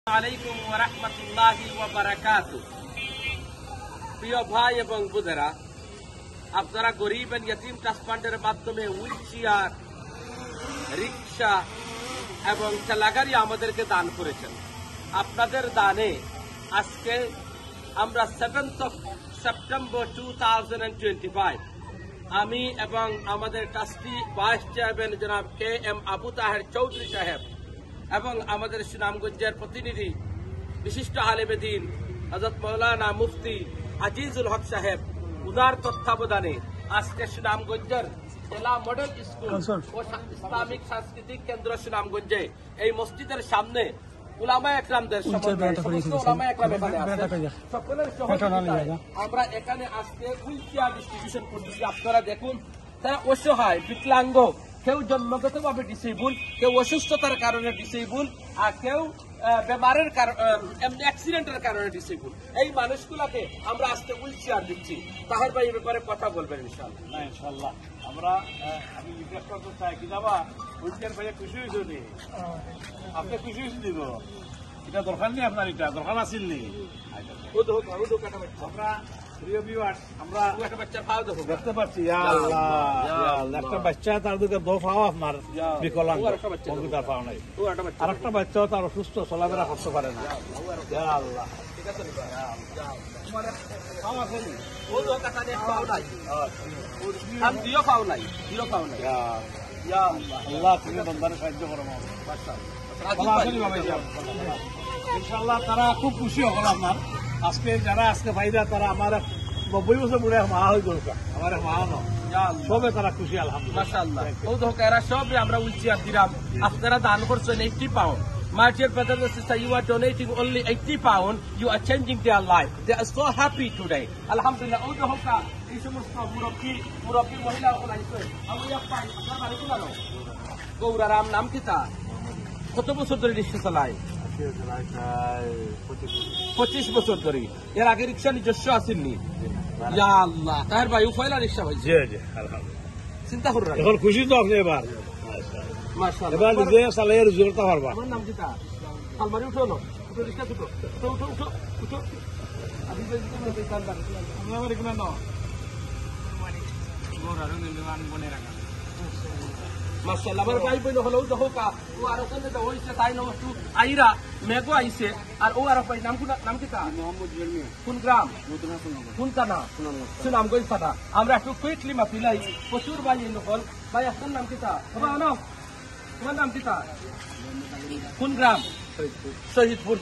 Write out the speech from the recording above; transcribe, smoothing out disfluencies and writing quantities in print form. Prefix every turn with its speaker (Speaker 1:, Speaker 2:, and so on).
Speaker 1: আলাইকুম ওয়া রাহমাতুল্লাহি ওয়া বারাকাতুহু। প্রিয় ভাই এবং বোনেরা, আপনারা গরিব এন্ড ইয়তীম ট্রাস্ট ফান্ডের মাধ্যমে হুইল চেয়ার, রিক্সা এবং ঠেলাগাড়ি আমাদেরকে দান করেছেন। আপনাদের দানে আজকে আমরা 7th of September 2025 আমি এবং আমাদের ট্রাস্টি ভাইস চেয়ারম্যান জনাব KM আবু তাহের চৌধুরী সাহেব এবং আমাদের সুনামগঞ্জের প্রতিনিধি বিশিষ্ট আলেমে দ্বীন হযরত মাওলানা মুফতি আজিজুল হক সাহেব, উনার তত্ত্বাবধানে আজকে সুনামগঞ্জের জেলা মডেল স্কুল ও ইসলামিক সাংস্কৃতিক কেন্দ্র সুনামগঞ্জে এই মসজিদের সামনে উলামায়ে একরামদের সমন্বয়ে সমস্ত উলামায়ে একরাম এখানে আছেন, সকলের সহযোগিতায় আমরা এখানে আজকে হুইল চেয়ার ডিস্ট্রিবিউশন করতেছি। আপনারা দেখুন, তারা অসহায়, বিকলাঙ্গ, কেউ জন্মগতভাবে ডিসেবল, কেউ অসুস্থতার কারণে ডিসেবল, আর কেউ বেমারের এমনি অ্যাক্সিডেন্টের কারণে ডিসেবল। এই মানুষগুলোকে আমরা আজকে হুইল চেয়ার দিচ্ছি। তাহের ভাই এই ব্যাপারে কথা বলবেন ইনশাআল্লাহ।
Speaker 2: না ইনশাআল্লাহ আমরা আমি জিজ্ঞাসা করতে চাই কি যাবা হুইল চেয়ার ভাইয়া খুশি হয়েছে নি? আপনি খুশি হয়েছে দিব? এটা দরকার নেই আপনার, এটা দরকার আছিল নি? আমরা প্রিয় ভিউয়ার্স, আমরা
Speaker 1: একটা বাচ্চার ভাও দেখো,
Speaker 2: দেখতে পাচ্ছি একটা বাচ্চা, তার দিকে দো পাও আপনার বিকলাঙ্গ, কম্পিউটার পাও নাই, আর একটা বাচ্চাও তার অসুস্থ, চলাফেরা করতে পারে না। আল্লাহ
Speaker 1: ঠিক আছে
Speaker 2: পাও আছে নি?
Speaker 1: ও তো কথা নেই, পাও নাই, আর দিও পাও নাই, দিও পাও নাই।
Speaker 2: আল্লাহ তুমি বন্দারে সাহায্য করো ইনশাল্লাহ। তারা খুব খুশি হল আপনার আজকে, যারা আজকে ভাইরা তারা আমার 90 বছর বুড়ে মা হয়ে গেল, আমার মা ন সবে তারা খুশি আলহামদুলিল্লাহ
Speaker 1: মাশাআল্লাহ। ও দেখো এরা সবে আমরা হুইল চেয়ার দিলাম, আপনারা দান করছেন 80 pound. My dear brothers and sisters, you are donating only 80 pounds. You are changing their life. They are so happy today. Alhamdulillah. Oh, the hoka. এই সমস্ত মুরব্বী মহিলা হলাইছে। আমি পাই আপনার বাড়ি কোন নাম? গৌরারাম নাম কি তা? কত বছর ধরে রিক্সা চালায়? 25 বছর ধরে। এর আগে রিক্সা নিজস্ব আসেননি? ইয়া আল্লাহ, তাহের ভাই পয়লা রিক্সা হয়েছে।
Speaker 2: জি জি আলহামদুলিল্লাহ।
Speaker 1: চিন্তা করুন,
Speaker 2: এখন খুশি তো আপনি এবার?
Speaker 1: মাশাআল্লাহ।
Speaker 2: এবার নিজে চালিয়ে রুজি করতে পারবা।
Speaker 1: আমার নাম কি তা? আলমারি উঠো না, উঠো রিক্সা উঠো, উঠো উঠো উঠো উঠো। আমি বলছি তুমি এই কালবার আমরা বাড়ি কোন না? গোরারো নিলওয়ান বনে রাখা। মাশাআল্লাহ। আমার ভাই বইন হলো দেখো কা ও আর ওখানে তো হইছে তাই না একটু আইরা মেঘো আইছে, আর ও আর ভাই নাম কি তা? মোহাম্মদ জেলমিয়া। কোন গ্রাম? কোন থানা? সুনামগঞ্জ থানা। আমরা একটু কুইকলি মাপিলাই প্রচুর ভাই এই লোকল ভাই। আপনার নাম কি তা? বাবা আনো, তোমার নাম কি তা? কোন গ্রাম? শহীদপুর।